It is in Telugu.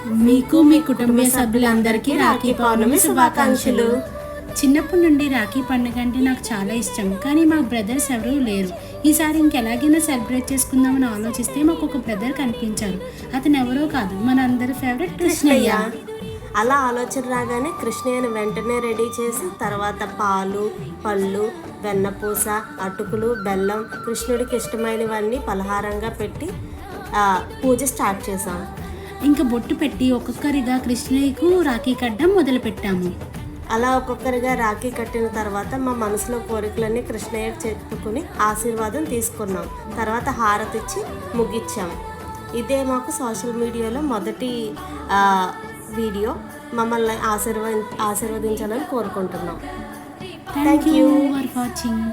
మీకు మీ కుటుంబ సభ్యులందరికీ రాఖీ పౌర్ణమి శుభాకాంక్షలు. చిన్నప్పటి నుండి రాఖీ పండుగ అంటే నాకు చాలా ఇష్టం, కానీ మా బ్రదర్స్ ఎవరూ లేరు. ఈసారి ఇంకెలాగైనా సెలబ్రేట్ చేసుకుందామని ఆలోచిస్తే మాకు ఒక బ్రదర్ కనిపించారు. అతను ఎవరో కాదు, మన అందరి ఫేవరెట్ కృష్ణయ్య. అలా ఆలోచన రాగానే కృష్ణయ్యను వెంటనే రెడీ చేసి తర్వాత పాలు, పళ్ళు, వెన్నపూస, అటుకులు, బెల్లం, కృష్ణుడికి ఇష్టమైనవన్నీ పలహారంగా పెట్టి పూజ స్టార్ట్ చేసాం. ఇంకా బొట్టు పెట్టి ఒక్కొక్కరిగా కృష్ణయ్యకు రాఖీ కట్టడం మొదలుపెట్టాము. అలా ఒక్కొక్కరిగా రాఖీ కట్టిన తర్వాత మా మనసులో కోరికలన్నీ కృష్ణయ్యకు చెప్పుకుని ఆశీర్వాదం తీసుకున్నాం. తర్వాత హారతి ఇచ్చి ముగిచ్చాం. ఇదే మాకు సోషల్ మీడియాలో మొదటి వీడియో. మమ్మల్ని ఆశీర్వదించాలని కోరుకుంటున్నాం. Thank you for watching.